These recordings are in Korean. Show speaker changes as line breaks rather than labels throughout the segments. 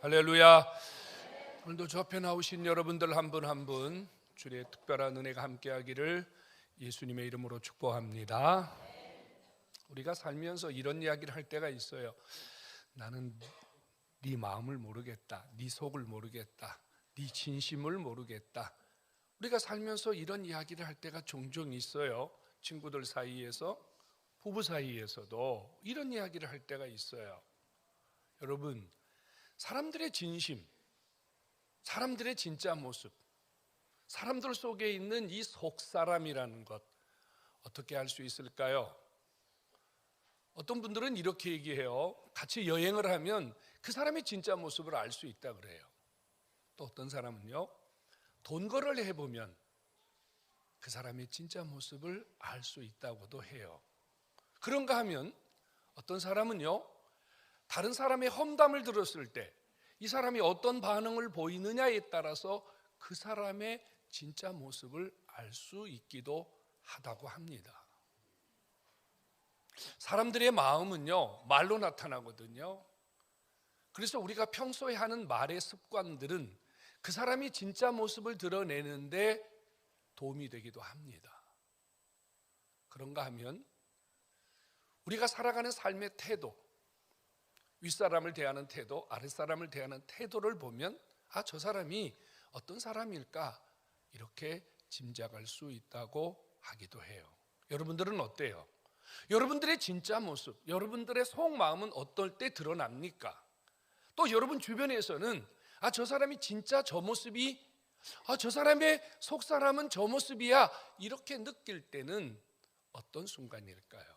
할렐루야. 오늘도 저 앞에 나오신 여러분들 한 분 한 분 주의 특별한 은혜가 함께하기를 예수님의 이름으로 축복합니다. 우리가 살면서 이런 이야기를 할 때가 있어요. 나는 네 마음을 모르겠다, 네 속을 모르겠다, 네 진심을 모르겠다. 우리가 살면서 이런 이야기를 할 때가 종종 있어요. 친구들 사이에서, 부부 사이에서도 이런 이야기를 할 때가 있어요. 여러분, 사람들의 진심, 사람들의 진짜 모습, 사람들 속에 있는 이 속사람이라는 것 어떻게 알 수 있을까요? 어떤 분들은 이렇게 얘기해요. 같이 여행을 하면 그 사람의 진짜 모습을 알 수 있다 그래요. 또 어떤 사람은요, 돈거래를 해보면 그 사람의 진짜 모습을 알 수 있다고도 해요. 그런가 하면 어떤 사람은요, 다른 사람의 험담을 들었을 때 이 사람이 어떤 반응을 보이느냐에 따라서 그 사람의 진짜 모습을 알 수 있기도 하다고 합니다. 사람들의 마음은요, 말로 나타나거든요. 그래서 우리가 평소에 하는 말의 습관들은 그 사람이 진짜 모습을 드러내는데 도움이 되기도 합니다. 그런가 하면 우리가 살아가는 삶의 태도, 윗사람을 대하는 태도, 아랫사람을 대하는 태도를 보면 저 사람이 어떤 사람일까 이렇게 짐작할 수 있다고 하기도 해요. 여러분들은 어때요? 여러분들의 진짜 모습, 여러분들의 속마음은 어떨 때 드러납니까? 또 여러분 주변에서는 저 사람이 진짜 저 모습이, 저 사람의 속사람은 저 모습이야 이렇게 느낄 때는 어떤 순간일까요?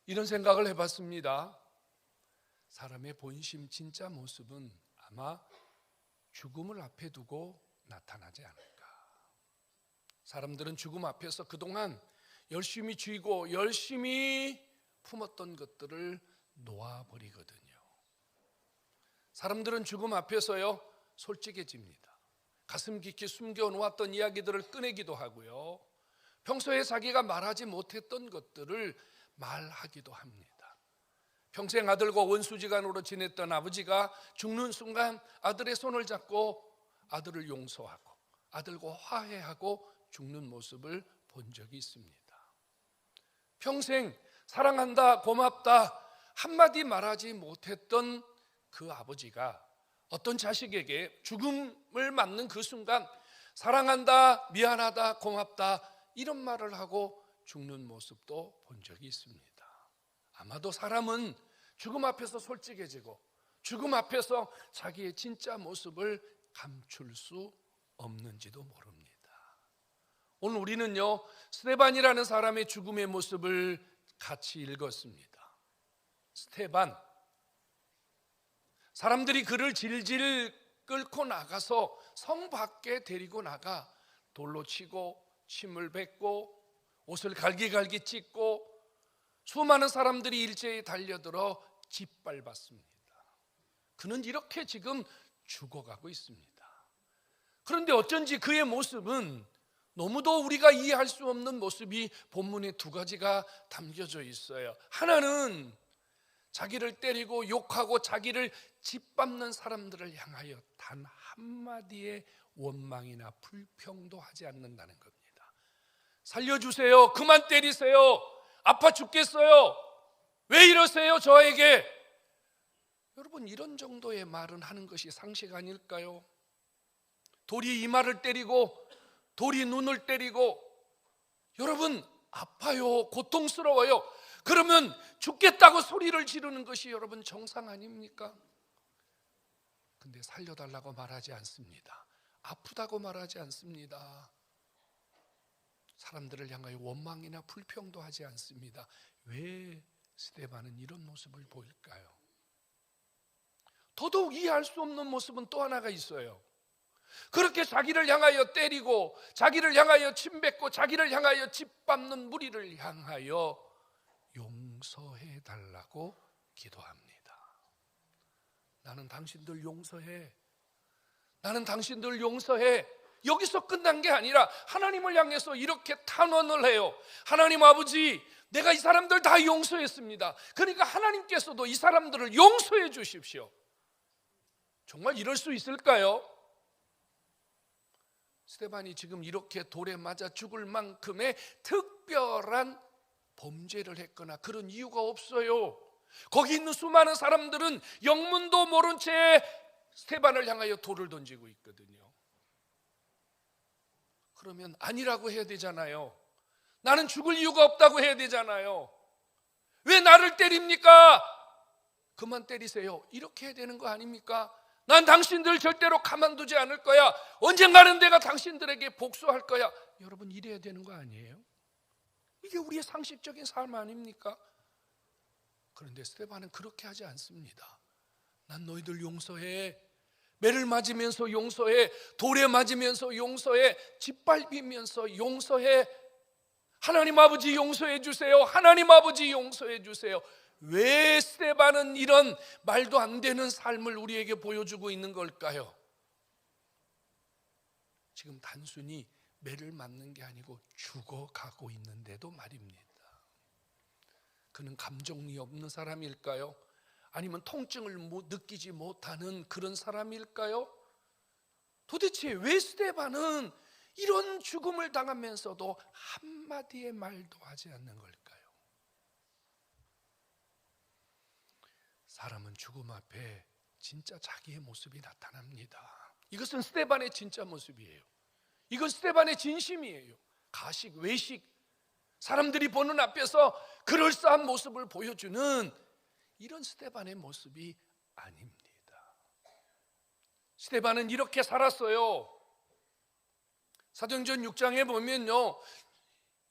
이런 생각을 해봤습니다. 사람의 본심 진짜 모습은 아마 죽음을 앞에 두고 나타나지 않을까. 사람들은 죽음 앞에서 그동안 열심히 쥐고 열심히 품었던 것들을 놓아버리거든요. 사람들은 죽음 앞에서요, 솔직해집니다. 가슴 깊이 숨겨놓았던 이야기들을 꺼내기도 하고요, 평소에 자기가 말하지 못했던 것들을 말하기도 합니다. 평생 아들과 원수지간으로 지냈던 아버지가 죽는 순간 아들의 손을 잡고 아들을 용서하고 아들과 화해하고 죽는 모습을 본 적이 있습니다. 평생 사랑한다, 고맙다 한마디 말하지 못했던 그 아버지가 어떤 자식에게 죽음을 맞는 그 순간 사랑한다, 미안하다, 고맙다 이런 말을 하고 죽는 모습도 본 적이 있습니다. 아마도 사람은 죽음 앞에서 솔직해지고 죽음 앞에서 자기의 진짜 모습을 감출 수 없는지도 모릅니다. 오늘 우리는요, 스데반이라는 사람의 죽음의 모습을 같이 읽었습니다. 스데반, 사람들이 그를 질질 끌고 나가서 성 밖에 데리고 나가 돌로 치고 침을 뱉고 옷을 갈기갈기 찢고 수많은 사람들이 일제히 달려들어 짓밟았습니다. 그는 이렇게 지금 죽어가고 있습니다. 그런데 어쩐지 그의 모습은 너무도 우리가 이해할 수 없는 모습이 본문에 두 가지가 담겨져 있어요. 하나는 자기를 때리고 욕하고 자기를 짓밟는 사람들을 향하여 단 한마디의 원망이나 불평도 하지 않는다는 겁니다. 살려주세요, 그만 때리세요, 아파 죽겠어요, 왜 이러세요 저에게. 여러분, 이런 정도의 말은 하는 것이 상식 아닐까요? 돌이 이마를 때리고 돌이 눈을 때리고, 여러분 아파요, 고통스러워요, 그러면 죽겠다고 소리를 지르는 것이 여러분 정상 아닙니까? 근데 살려달라고 말하지 않습니다. 아프다고 말하지 않습니다. 사람들을 향하여 원망이나 불평도 하지 않습니다. 왜 스데반은 이런 모습을 보일까요? 더더욱 이해할 수 없는 모습은 또 하나가 있어요. 그렇게 자기를 향하여 때리고 자기를 향하여 침뱉고 자기를 향하여 짓밟는 무리를 향하여 용서해 달라고 기도합니다. 나는 당신들 용서해, 나는 당신들 용서해. 여기서 끝난 게 아니라 하나님을 향해서 이렇게 탄원을 해요. 하나님 아버지, 내가 이 사람들 다 용서했습니다. 그러니까 하나님께서도 이 사람들을 용서해 주십시오. 정말 이럴 수 있을까요? 스데반이 지금 이렇게 돌에 맞아 죽을 만큼의 특별한 범죄를 했거나 그런 이유가 없어요. 거기 있는 수많은 사람들은 영문도 모른 채 스데반을 향하여 돌을 던지고 있거든요. 그러면 아니라고 해야 되잖아요. 나는 죽을 이유가 없다고 해야 되잖아요. 왜 나를 때립니까? 그만 때리세요. 이렇게 해야 되는 거 아닙니까? 난 당신들 절대로 가만두지 않을 거야. 언젠가는 내가 당신들에게 복수할 거야. 여러분, 이래야 되는 거 아니에요? 이게 우리의 상식적인 삶 아닙니까? 그런데 스데반은 그렇게 하지 않습니다. 난 너희들 용서해. 매를 맞으면서 용서해. 돌에 맞으면서 용서해. 짓밟히면서 용서해. 하나님 아버지 용서해 주세요. 하나님 아버지 용서해 주세요. 왜 스데반은 이런 말도 안 되는 삶을 우리에게 보여주고 있는 걸까요? 지금 단순히 매를 맞는 게 아니고 죽어가고 있는데도 말입니다. 그는 감정이 없는 사람일까요? 아니면 통증을 느끼지 못하는 그런 사람일까요? 도대체 왜 스데반은 이런 죽음을 당하면서도 한마디의 말도 하지 않는 걸까요? 사람은 죽음 앞에 진짜 자기의 모습이 나타납니다. 이것은 스데반의 진짜 모습이에요. 이건 스데반의 진심이에요. 가식, 외식, 사람들이 보는 앞에서 그럴싸한 모습을 보여주는 이런 스데반의 모습이 아닙니다. 스데반은 이렇게 살았어요. 사도행전 6장에 보면요,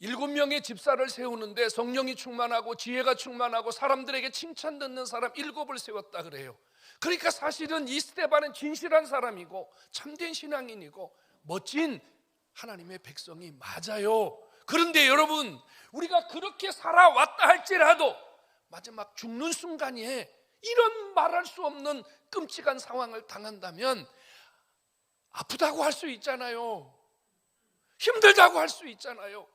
7명의 집사를 세우는데 성령이 충만하고 지혜가 충만하고 사람들에게 칭찬 듣는 사람 7을 세웠다 그래요. 그러니까 사실은 이 스데반은 진실한 사람이고 참된 신앙인이고 멋진 하나님의 백성이 맞아요. 그런데 여러분, 우리가 그렇게 살아왔다 할지라도 마지막 죽는 순간에 이런 말할 수 없는 끔찍한 상황을 당한다면 아프다고 할 수 있잖아요. 힘들다고 할 수 있잖아요.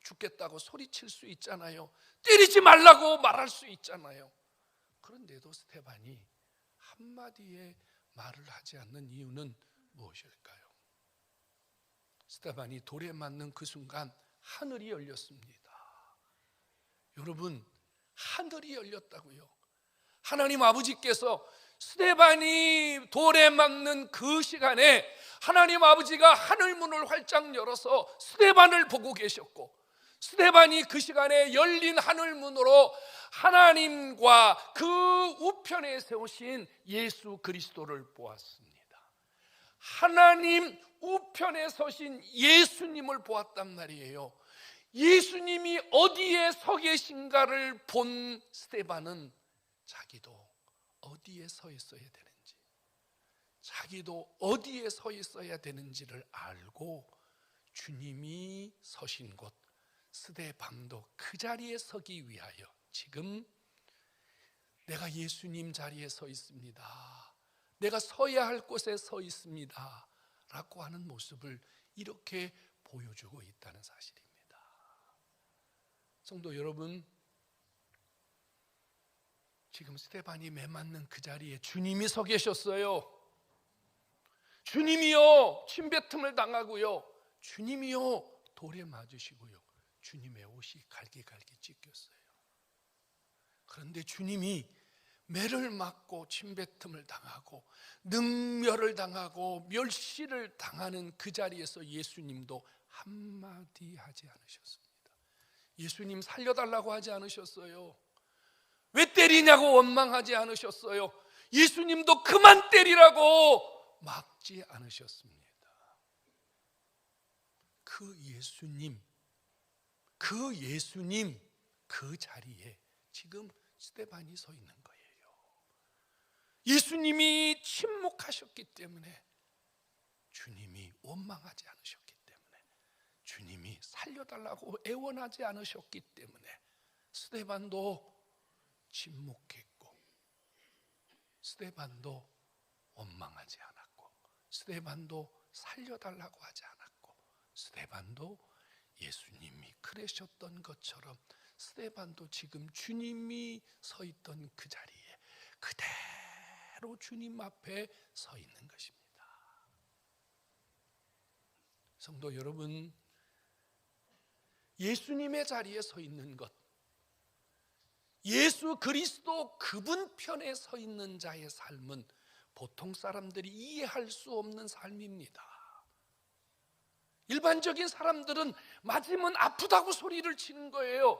죽겠다고 소리칠 수 있잖아요. 때리지 말라고 말할 수 있잖아요. 그런데도 스데반이 한마디의 말을 하지 않는 이유는 무엇일까요? 스데반이 돌에 맞는 그 순간 하늘이 열렸습니다. 여러분, 하늘이 열렸다고요. 하나님 아버지께서 스데반이 돌에 맞는 그 시간에 하나님 아버지가 하늘문을 활짝 열어서 스데반을 보고 계셨고, 스데반이 그 시간에 열린 하늘문으로 하나님과 그 우편에 세우신 예수 그리스도를 보았습니다. 하나님 우편에 서신 예수님을 보았단 말이에요. 예수님이 어디에 서 계신가를 본 스데반은 자기도 어디에 서 있어야 되는지, 자기도 어디에 서 있어야 되는지를 알고 주님이 서신 곳 스데반도 그 자리에 서기 위하여 지금 내가 예수님 자리에 서 있습니다, 내가 서야 할 곳에 서 있습니다 라고 하는 모습을 이렇게 보여주고 있다는 사실입니다. 성도 여러분, 지금 스데반이 매맞는 그 자리에 주님이 서 계셨어요. 주님이요 침뱉음을 당하고요, 주님이요 돌에 맞으시고요, 주님의 옷이 갈기갈기 찢겼어요. 그런데 주님이 매를 맞고 침뱉음을 당하고 능멸을 당하고 멸시를 당하는 그 자리에서 예수님도 한마디 하지 않으셨습니다. 예수님 살려달라고 하지 않으셨어요. 왜 때리냐고 원망하지 않으셨어요. 예수님도 그만 때리라고 막지 않으셨습니다. 그 예수님 그 자리에 지금 스데반이 서 있는 거예요. 예수님이 침묵하셨기 때문에, 주님이 원망하지 않으셨기 때문에, 주님이 살려달라고 애원하지 않으셨기 때문에 스데반도 침묵했고, 스데반도 원망하지 않았고, 스데반도 살려달라고 하지 않았고, 스데반도 예수님이 그러셨던 것처럼 스데반도 지금 주님이 서 있던 그 자리에 그대로 그대로 주님 앞에 서 있는 것입니다. 성도 여러분, 예수님의 자리에 서 있는 것, 예수 그리스도 그분 편에 서 있는 자의 삶은 보통 사람들이 이해할 수 없는 삶입니다. 일반적인 사람들은 맞으면 아프다고 소리를 치는 거예요.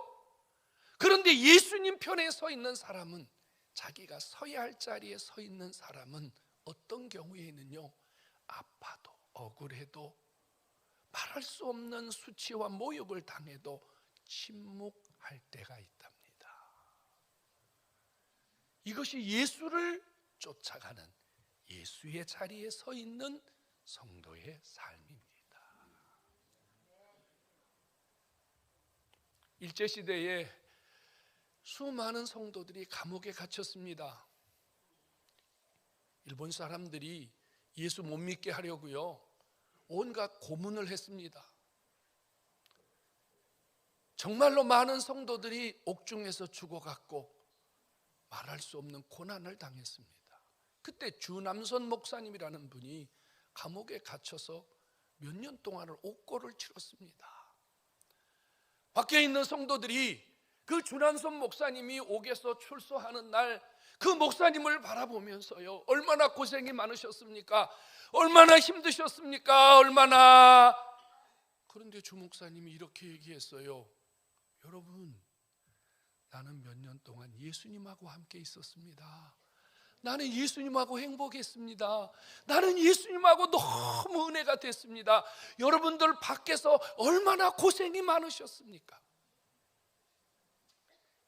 그런데 예수님 편에 서 있는 사람은, 자기가 서야 할 자리에 서 있는 사람은 어떤 경우에는요, 아파도 억울해도 말할 수 없는 수치와 모욕을 당해도 침묵할 때가 있답니다. 이것이 예수를 쫓아가는, 예수의 자리에 서 있는 성도의 삶입니다. 일제시대에 수많은 성도들이 감옥에 갇혔습니다. 일본 사람들이 예수 못 믿게 하려고요, 온갖 고문을 했습니다. 정말로 많은 성도들이 옥중에서 죽어갔고 말할 수 없는 고난을 당했습니다. 그때 주남선 목사님이라는 분이 감옥에 갇혀서 몇 년 동안을 옥고를 치렀습니다. 밖에 있는 성도들이 그 주남선 목사님이 옥에서 출소하는 날 그 목사님을 바라보면서요, 얼마나 고생이 많으셨습니까? 얼마나 힘드셨습니까? 얼마나. 그런데 주 목사님이 이렇게 얘기했어요. 여러분, 나는 몇 년 동안 예수님하고 함께 있었습니다. 나는 예수님하고 행복했습니다. 나는 예수님하고 너무 은혜가 됐습니다. 여러분들 밖에서 얼마나 고생이 많으셨습니까?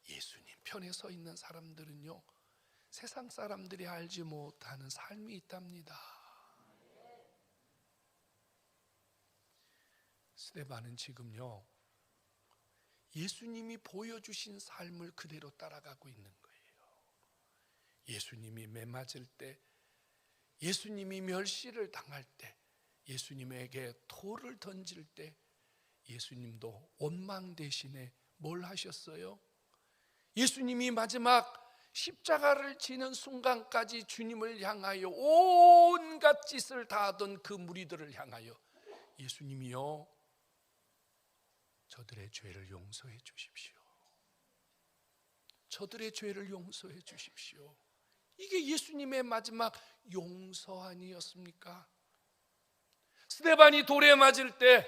예수님 편에 서 있는 사람들은요, 세상 사람들이 알지 못하는 삶이 있답니다. 스데반은 지금요, 예수님이 보여주신 삶을 그대로 따라가고 있는 거예요. 예수님이 매맞을 때, 예수님이 멸시를 당할 때, 예수님에게 돌을 던질 때 예수님도 원망 대신에 뭘 하셨어요? 예수님이 마지막 십자가를 지는 순간까지 주님을 향하여 온갖 짓을 다 하던 그 무리들을 향하여 예수님이요, 저들의 죄를 용서해 주십시오. 저들의 죄를 용서해 주십시오. 이게 예수님의 마지막 용서 아니었습니까? 스데반이 돌에 맞을 때,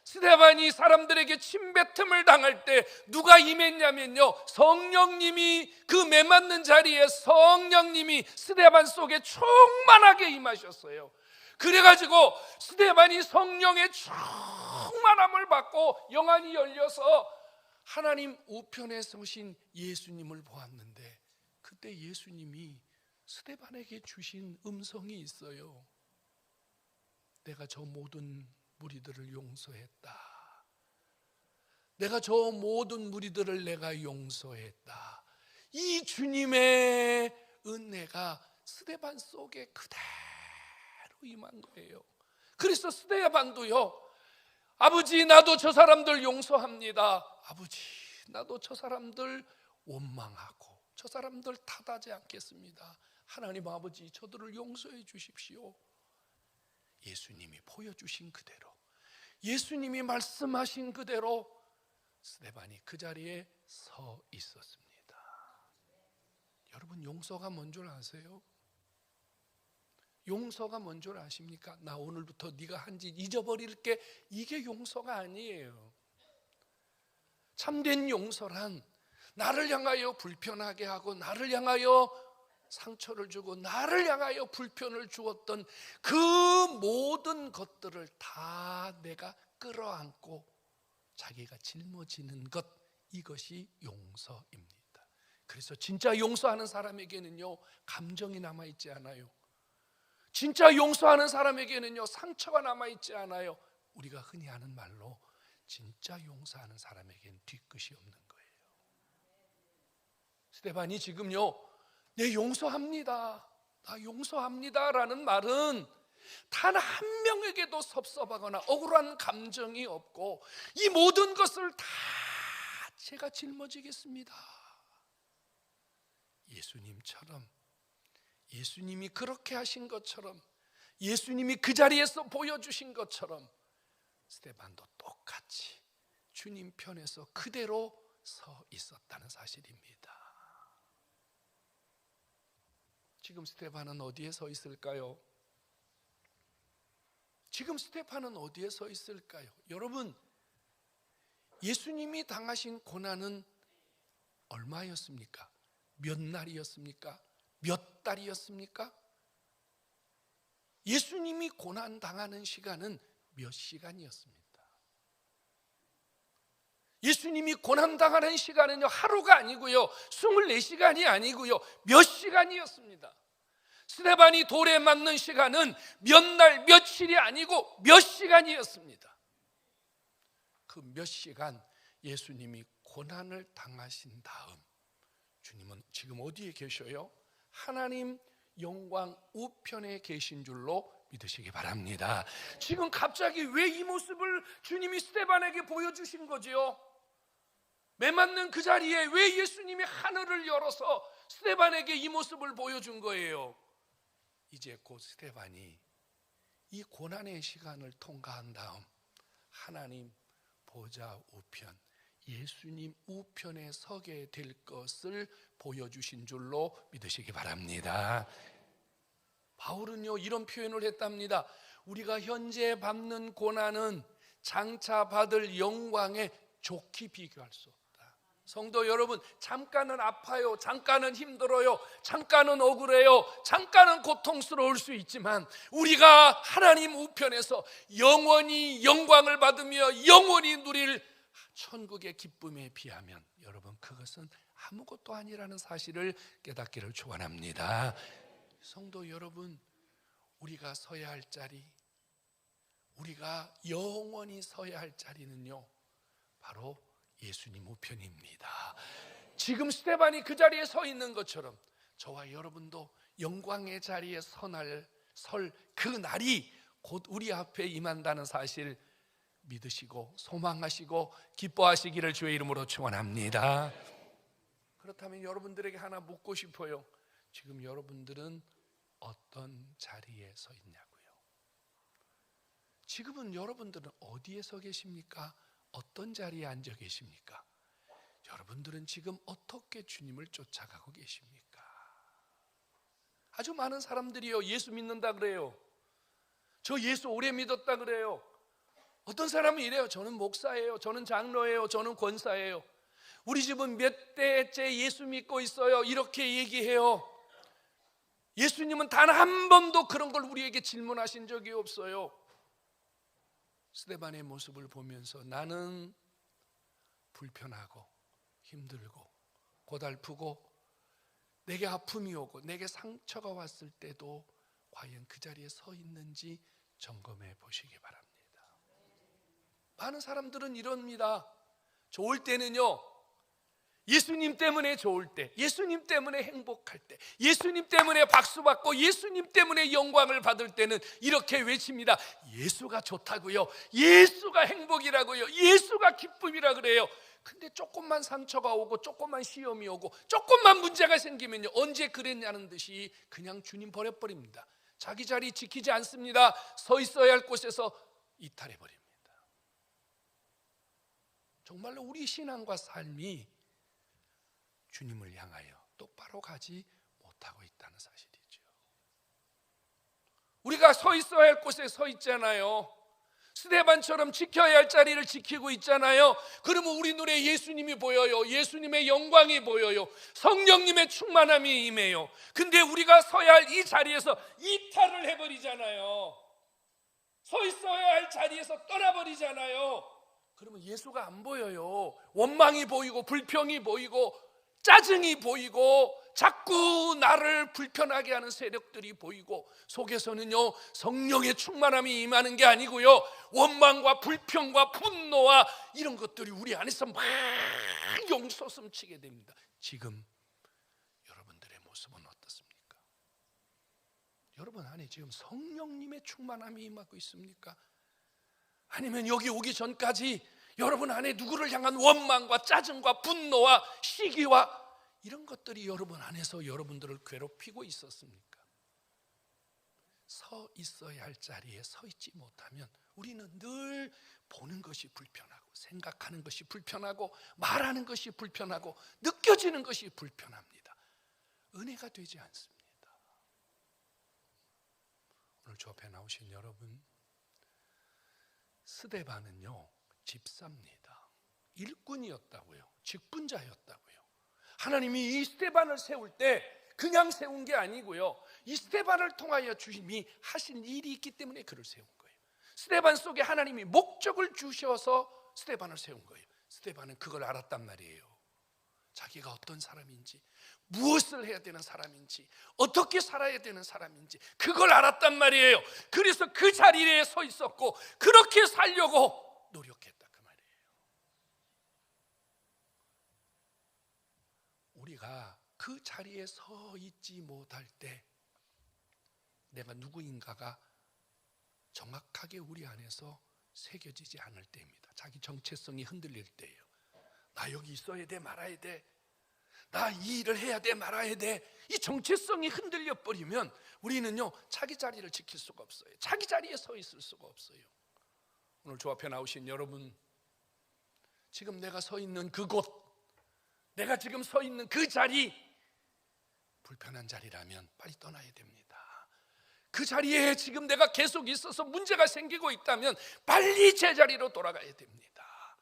스데반이 사람들에게 침뱉음을 당할 때 누가 임했냐면요, 성령님이, 그 매맞는 자리에 성령님이 스데반 속에 충만하게 임하셨어요. 그래가지고 스데반이 성령의 충만함을 받고 영안이 열려서 하나님 우편에 서신 예수님을 보았는데, 그때 예수님이 스데반에게 주신 음성이 있어요. 내가 저 모든 무리들을 용서했다. 내가 저 모든 무리들을 내가 용서했다. 이 주님의 은혜가 스데반 속에 그대로 임한 거예요. 그래서 스데반도요, 아버지 나도 저 사람들 용서합니다. 아버지 나도 저 사람들 원망하고 저 사람들 탓하지 않겠습니다. 하나님 아버지 저들을 용서해 주십시오. 예수님이 보여주신 그대로, 예수님이 말씀하신 그대로 스데반이 그 자리에 서 있었습니다. 여러분, 용서가 뭔 줄 아세요? 용서가 뭔 줄 아십니까? 나 오늘부터 네가 한 짓 잊어버릴게, 이게 용서가 아니에요. 참된 용서란 나를 향하여 불편하게 하고 나를 향하여 상처를 주고 나를 향하여 불편을 주었던 그 모든 것들을 다 내가 끌어안고 자기가 짊어지는 것, 이것이 용서입니다. 그래서 진짜 용서하는 사람에게는요, 감정이 남아있지 않아요. 진짜 용서하는 사람에게는요, 상처가 남아있지 않아요. 우리가 흔히 하는 말로 진짜 용서하는 사람에게는 뒤끝이 없는 거예요. 스데반이 지금요, 네 용서합니다, 나 용서합니다 라는 말은 단 한 명에게도 섭섭하거나 억울한 감정이 없고, 이 모든 것을 다 제가 짊어지겠습니다. 예수님처럼 예수님이 그렇게 하신 것처럼, 예수님이 그 자리에서 보여주신 것처럼 스데반도 똑같이 주님 편에서 그대로 서 있었다는 사실입니다. 지금 스데반은 어디에 서 있을까요? 지금 스데반은 어디에 서 있을까요? 여러분, 예수님이 당하신 고난은 얼마였습니까? 몇 날이었습니까? 몇 달이었습니까? 예수님이 고난 당하는 시간은 몇 시간이었습니다. 예수님이 고난 당하는 시간은요, 하루가 아니고요, 24시간이 아니고요, 몇 시간이었습니다. 스데반이 돌에 맞는 시간은 몇 날, 며칠이 아니고 몇 시간이었습니다. 그 몇 시간 예수님이 고난을 당하신 다음 주님은 지금 어디에 계셔요? 하나님 영광 우편에 계신 줄로 믿으시기 바랍니다. 지금 갑자기 왜 이 모습을 주님이 스데반에게 보여주신 거지요? 매맞는 그 자리에 왜 예수님이 하늘을 열어서 스데반에게 이 모습을 보여준 거예요? 이제 곧 스데반이 이 고난의 시간을 통과한 다음 하나님 보좌 우편, 예수님 우편에 서게 될 것을 보여주신 줄로 믿으시기 바랍니다. 바울은요, 이런 표현을 했답니다. 우리가 현재 받는 고난은 장차 받을 영광에 좋게 비교할 수 없다. 성도 여러분, 잠깐은 아파요, 잠깐은 힘들어요, 잠깐은 억울해요, 잠깐은 고통스러울 수 있지만 우리가 하나님 우편에서 영원히 영광을 받으며 영원히 누릴 천국의 기쁨에 비하면 여러분, 그것은 아무것도 아니라는 사실을 깨닫기를 축원합니다. 성도 여러분, 우리가 서야 할 자리, 우리가 영원히 서야 할 자리는요, 바로 예수님 우편입니다. 지금 스데반이 그 자리에 서 있는 것처럼 저와 여러분도 영광의 자리에 설 그 날이 곧 우리 앞에 임한다는 사실 믿으시고 소망하시고 기뻐하시기를 주의 이름으로 축원합니다. 그렇다면 여러분들에게 하나 묻고 싶어요. 지금 여러분들은 어떤 자리에 서 있냐고요? 지금은 여러분들은 어디에 서 계십니까? 어떤 자리에 앉아 계십니까? 여러분들은 지금 어떻게 주님을 쫓아가고 계십니까? 아주 많은 사람들이요, 예수 믿는다 그래요. 저 예수 오래 믿었다 그래요. 어떤 사람은 이래요. 저는 목사예요, 저는 장로예요, 저는 권사예요, 우리 집은 몇 대째 예수 믿고 있어요, 이렇게 얘기해요. 예수님은 단 한 번도 그런 걸 우리에게 질문하신 적이 없어요. 스데반의 모습을 보면서 나는 불편하고 힘들고 고달프고 내게 아픔이 오고 내게 상처가 왔을 때도 과연 그 자리에 서 있는지 점검해 보시기 바랍니다. 많은 사람들은 이럽니다. 좋을 때는요, 예수님 때문에 좋을 때, 예수님 때문에 행복할 때, 예수님 때문에 박수받고 예수님 때문에 영광을 받을 때는 이렇게 외칩니다. 예수가 좋다고요, 예수가 행복이라고요, 예수가 기쁨이라 그래요. 근데 조금만 상처가 오고 조금만 시험이 오고 조금만 문제가 생기면요, 언제 그랬냐는 듯이 그냥 주님 버려버립니다. 자기 자리 지키지 않습니다. 서 있어야 할 곳에서 이탈해버립니다. 정말로 우리 신앙과 삶이 주님을 향하여 똑바로 가지 못하고 있다는 사실이죠. 우리가 서 있어야 할 곳에 서 있잖아요. 스데반처럼 지켜야 할 자리를 지키고 있잖아요. 그러면 우리 눈에 예수님이 보여요. 예수님의 영광이 보여요. 성령님의 충만함이 임해요. 근데 우리가 서야 할 이 자리에서 이탈을 해버리잖아요. 서 있어야 할 자리에서 떠나버리잖아요. 그러면 예수가 안 보여요. 원망이 보이고 불평이 보이고 짜증이 보이고 자꾸 나를 불편하게 하는 세력들이 보이고 속에서는요, 성령의 충만함이 임하는 게 아니고요, 원망과 불평과 분노와 이런 것들이 우리 안에서 막 용솟음치게 됩니다. 지금 여러분들의 모습은 어떻습니까? 여러분 안에 지금 성령님의 충만함이 임하고 있습니까? 아니면 여기 오기 전까지 여러분 안에 누구를 향한 원망과 짜증과 분노와 시기와 이런 것들이 여러분 안에서 여러분들을 괴롭히고 있었습니까? 서 있어야 할 자리에 서 있지 못하면 우리는 늘 보는 것이 불편하고, 생각하는 것이 불편하고, 말하는 것이 불편하고, 느껴지는 것이 불편합니다. 은혜가 되지 않습니다. 오늘 주 앞에 나오신 여러분, 스데반은요 집사입니다. 일꾼이었다고요. 직분자였다고요. 하나님이 이 스데반을 세울 때 그냥 세운 게 아니고요, 이 스데반을 통하여 주님이 하신 일이 있기 때문에 그를 세운 거예요. 스데반 속에 하나님이 목적을 주셔서 스데반을 세운 거예요. 스데반은 그걸 알았단 말이에요. 자기가 어떤 사람인지, 무엇을 해야 되는 사람인지, 어떻게 살아야 되는 사람인지 그걸 알았단 말이에요. 그래서 그 자리에 서 있었고 그렇게 살려고 노력했다 그 말이에요. 우리가 그 자리에 서 있지 못할 때 내가 누구인가가 정확하게 우리 안에서 새겨지지 않을 때입니다. 자기 정체성이 흔들릴 때예요. 나 여기 있어야 돼 말아야 돼, 나 이 일을 해야 돼 말아야 돼. 이 정체성이 흔들려 버리면 우리는요 자기 자리를 지킬 수가 없어요. 자기 자리에 서 있을 수가 없어요. 오늘 주 앞에 나오신 여러분, 지금 내가 서 있는 그곳, 내가 지금 서 있는 그 자리, 불편한 자리라면 빨리 떠나야 됩니다. 그 자리에 지금 내가 계속 있어서 문제가 생기고 있다면 빨리 제자리로 돌아가야 됩니다.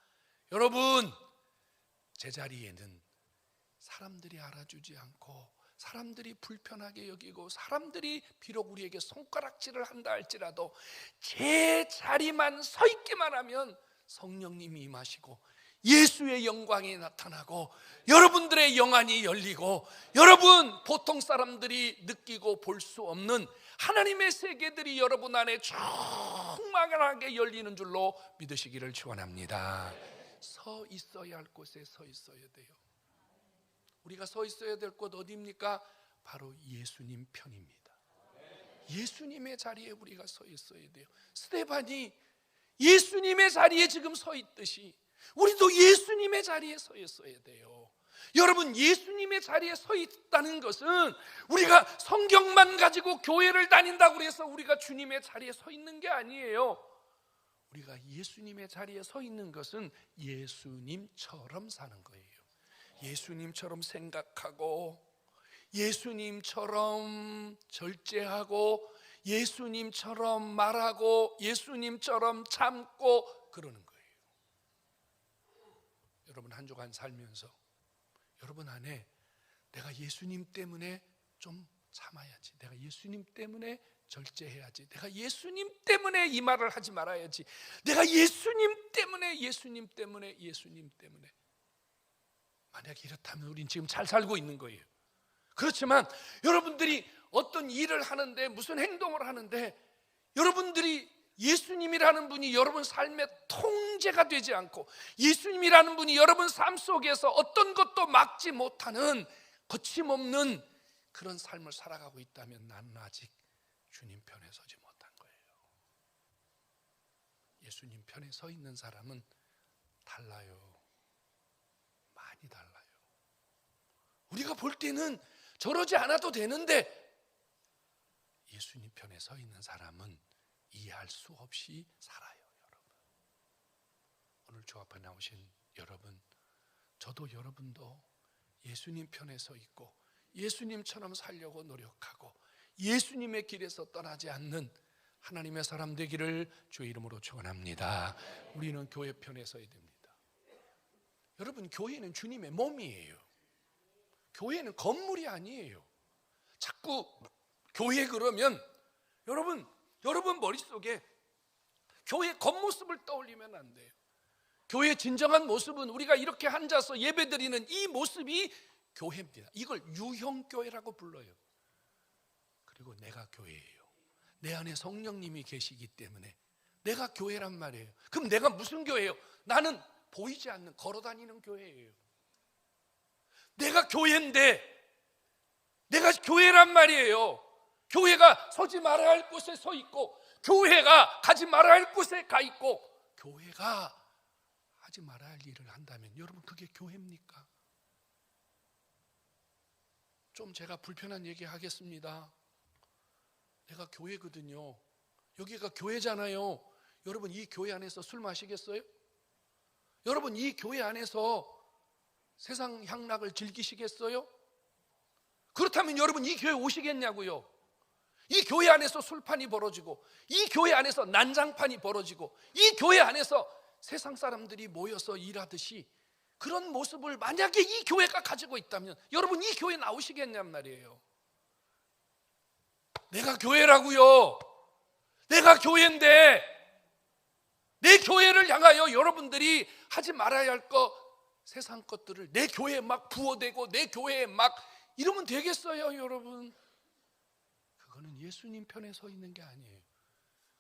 여러분, 제자리에는 사람들이 알아주지 않고, 사람들이 불편하게 여기고, 사람들이 비록 우리에게 손가락질을 한다 할지라도 제 자리만 서 있기만 하면 성령님이 임하시고 예수의 영광이 나타나고 여러분들의 영안이 열리고, 여러분 보통 사람들이 느끼고 볼 수 없는 하나님의 세계들이 여러분 안에 충만하게 열리는 줄로 믿으시기를 축원합니다. 서 있어야 할 곳에 서 있어야 돼요. 우리가 서 있어야 될 곳 어디입니까? 바로 예수님 편입니다. 예수님의 자리에 우리가 서 있어야 돼요. 스데반이 예수님의 자리에 지금 서 있듯이 우리도 예수님의 자리에 서 있어야 돼요. 여러분, 예수님의 자리에 서 있다는 것은 우리가 성경만 가지고 교회를 다닌다고 해서 우리가 주님의 자리에 서 있는 게 아니에요. 우리가 예수님의 자리에 서 있는 것은 예수님처럼 사는 거예요. 예수님처럼 생각하고, 예수님처럼 절제하고, 예수님처럼 말하고, 예수님처럼 참고 그러는 거예요. 여러분, 한 주간 살면서 여러분 안에 내가 예수님 때문에 좀 참아야지, 내가 예수님 때문에 절제해야지, 내가 예수님 때문에 이 말을 하지 말아야지, 내가 예수님 때문에 만약에 이렇다면 우린 지금 잘 살고 있는 거예요. 그렇지만 여러분들이 어떤 일을 하는데, 무슨 행동을 하는데 여러분들이 예수님이라는 분이 여러분 삶의 통제가 되지 않고, 예수님이라는 분이 여러분 삶 속에서 어떤 것도 막지 못하는 거침없는 그런 삶을 살아가고 있다면 나는 아직 주님 편에 서지 못한 거예요. 예수님 편에 서 있는 사람은 달라요. 많이 달라요. 우리가 볼 때는 저러지 않아도 되는데 예수님 편에 서 있는 사람은 이해할 수 없이 살아요. 여러분, 오늘 주 앞에 나오신 여러분, 저도 여러분도 예수님 편에 서 있고 예수님처럼 살려고 노력하고 예수님의 길에서 떠나지 않는 하나님의 사람 되기를 주의 이름으로 축원합니다. 우리는 교회 편에 서야 됩니다. 여러분, 교회는 주님의 몸이에요. 교회는 건물이 아니에요. 자꾸 교회 그러면 여러분 머릿속에 교회 겉모습을 떠올리면 안 돼요. 교회의 진정한 모습은 우리가 이렇게 앉아서 예배드리는 이 모습이 교회입니다. 이걸 유형교회라고 불러요. 그리고 내가 교회예요. 내 안에 성령님이 계시기 때문에 내가 교회란 말이에요. 그럼 내가 무슨 교회예요? 나는 보이지 않는, 걸어다니는 교회예요. 내가 교회인데, 내가 교회란 말이에요. 교회가 서지 말아야 할 곳에 서 있고, 교회가 가지 말아야 할 곳에 가 있고, 교회가 하지 말아야 할 일을 한다면 여러분, 그게 교회입니까? 좀 제가 불편한 얘기 하겠습니다. 여기가 교회거든요. 여기가 교회잖아요. 여러분 이 교회 안에서 술 마시겠어요? 여러분 이 교회 안에서 세상 향락을 즐기시겠어요? 그렇다면 여러분 이 교회 오시겠냐고요? 이 교회 안에서 술판이 벌어지고, 이 교회 안에서 난장판이 벌어지고, 이 교회 안에서 세상 사람들이 모여서 일하듯이 그런 모습을 만약에 이 교회가 가지고 있다면 여러분 이 교회 나오시겠냔 말이에요. 내가 교회라고요. 내가 교회인데 내 교회를 향하여 여러분들이 하지 말아야 할 것, 세상 것들을 내 교회에 막 부어대고 내 교회에 막 이러면 되겠어요, 여러분? 그거는 예수님 편에 서 있는 게 아니에요.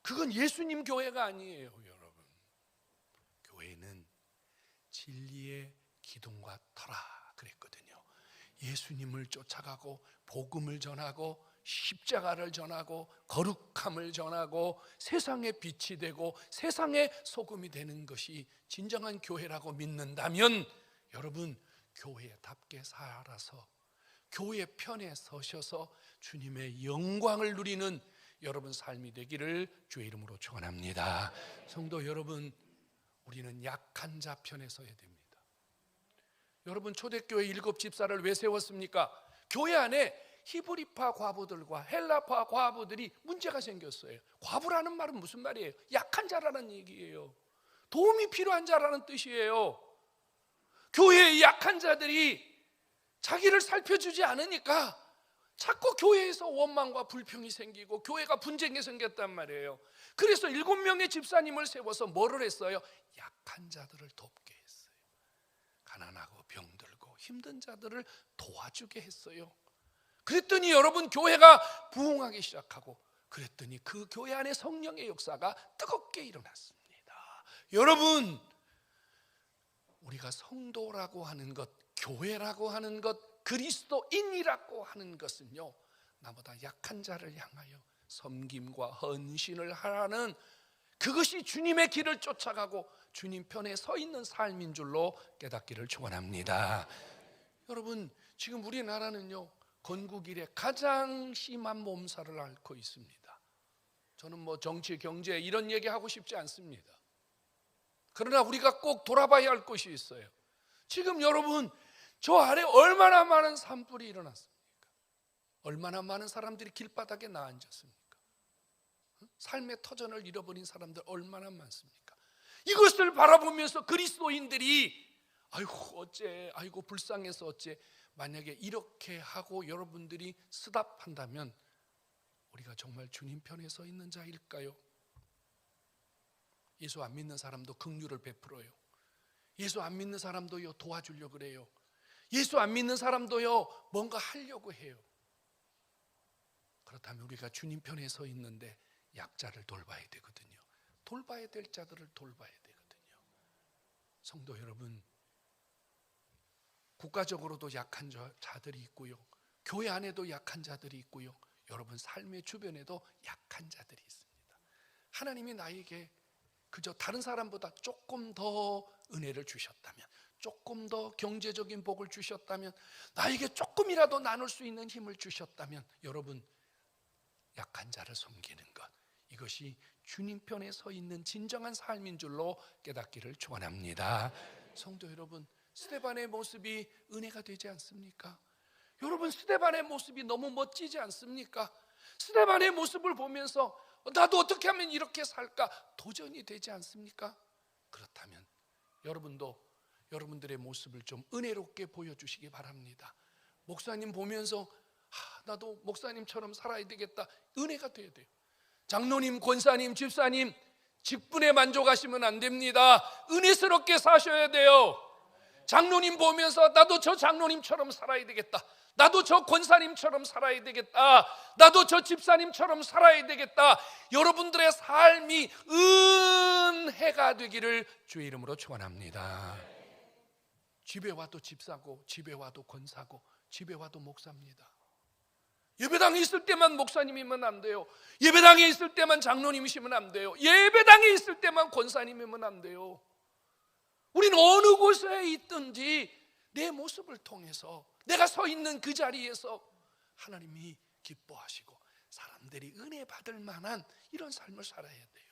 그건 예수님 교회가 아니에요, 여러분. 교회는 진리의 기둥과 터라 그랬거든요. 예수님을 쫓아가고 복음을 전하고 십자가를 전하고 거룩함을 전하고 세상의 빛이 되고 세상의 소금이 되는 것이 진정한 교회라고 믿는다면 여러분 교회답게 살아서 교회 편에 서셔서 주님의 영광을 누리는 여러분 삶이 되기를 주의 이름으로 축원합니다. 성도 여러분, 우리는 약한 자 편에 서야 됩니다. 여러분 초대교회 7 집사를 왜 세웠습니까? 교회 안에 히브리파 과부들과 헬라파 과부들이 문제가 생겼어요. 과부라는 말은 무슨 말이에요? 약한 자라는 얘기예요. 도움이 필요한 자라는 뜻이에요. 교회의 약한 자들이 자기를 살펴주지 않으니까 자꾸 교회에서 원망과 불평이 생기고 교회가 분쟁이 생겼단 말이에요. 그래서 7명의 집사님을 세워서 뭐를 했어요? 약한 자들을 돕게 했어요. 가난하고 병들고 힘든 자들을 도와주게 했어요. 그랬더니 여러분 교회가 부흥하기 시작하고, 그랬더니 그 교회 안에 성령의 역사가 뜨겁게 일어났습니다. 여러분, 우리가 성도라고 하는 것, 교회라고 하는 것, 그리스도인이라고 하는 것은요, 나보다 약한 자를 향하여 섬김과 헌신을 하라는, 그것이 주님의 길을 쫓아가고 주님 편에 서 있는 삶인 줄로 깨닫기를 축원합니다. 여러분, 지금 우리나라는요 건국 이래 가장 심한 몸살을 앓고 있습니다. 저는 뭐 정치, 경제 이런 얘기하고 싶지 않습니다. 그러나 우리가 꼭 돌아봐야 할 것이 있어요. 지금 여러분 저 아래 얼마나 많은 산불이 일어났습니까? 얼마나 많은 사람들이 길바닥에 나앉았습니까? 삶의 터전을 잃어버린 사람들 얼마나 많습니까? 이것을 바라보면서 그리스도인들이 아이고 불쌍해서 어째, 만약에 이렇게 하고 여러분들이 스탑한다면 우리가 정말 주님 편에 서 있는 자일까요? 예수 안 믿는 사람도 긍휼을 베풀어요. 예수 안 믿는 사람도요 도와주려고 그래요. 예수 안 믿는 사람도요 뭔가 하려고 해요. 그렇다면 우리가 주님 편에 서 있는데 약자를 돌봐야 되거든요. 돌봐야 될 자들을 돌봐야 되거든요. 성도 여러분, 국가적으로도 약한 자들이 있고요, 교회 안에도 약한 자들이 있고요, 여러분 삶의 주변에도 약한 자들이 있습니다. 하나님이 나에게 그저 다른 사람보다 조금 더 은혜를 주셨다면, 조금 더 경제적인 복을 주셨다면, 나에게 조금이라도 나눌 수 있는 힘을 주셨다면, 여러분 약한 자를 섬기는 것, 이것이 주님 편에 서 있는 진정한 삶인 줄로 깨닫기를 축원합니다. 성도 여러분, 스데반의 모습이 은혜가 되지 않습니까? 여러분 스데반의 모습이 너무 멋지지 않습니까? 스데반의 모습을 보면서 나도 어떻게 하면 이렇게 살까 도전이 되지 않습니까? 그렇다면 여러분도 여러분들의 모습을 좀 은혜롭게 보여주시기 바랍니다. 목사님 보면서 나도 목사님처럼 살아야 되겠다, 은혜가 돼야 돼요. 장로님, 권사님, 집사님 직분에 만족하시면 안 됩니다. 은혜스럽게 사셔야 돼요. 장로님 보면서 나도 저 장로님처럼 살아야 되겠다, 나도 저 권사님처럼 살아야 되겠다, 나도 저 집사님처럼 살아야 되겠다. 여러분들의 삶이 은혜가 되기를 주의 이름으로 축원합니다. 집에 와도 집사고, 집에 와도 권사고, 집에 와도 목사입니다. 예배당에 있을 때만 목사님이면 안 돼요. 예배당에 있을 때만 장로님이시면 안 돼요. 예배당에 있을 때만 권사님이면 안 돼요. 우리는 어느 곳에 있든지 내 모습을 통해서 내가 서 있는 그 자리에서 하나님이 기뻐하시고 사람들이 은혜 받을 만한 이런 삶을 살아야 돼요.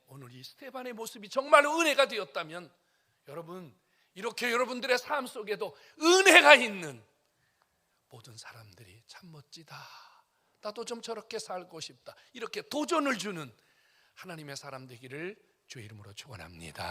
오늘 이 스데반의 모습이 정말로 은혜가 되었다면 여러분, 이렇게 여러분들의 삶 속에도 은혜가 있는 모든 사람들이 참 멋지다, 나도 좀 저렇게 살고 싶다, 이렇게 도전을 주는 하나님의 사람 되기를 주의 이름으로 축원합니다.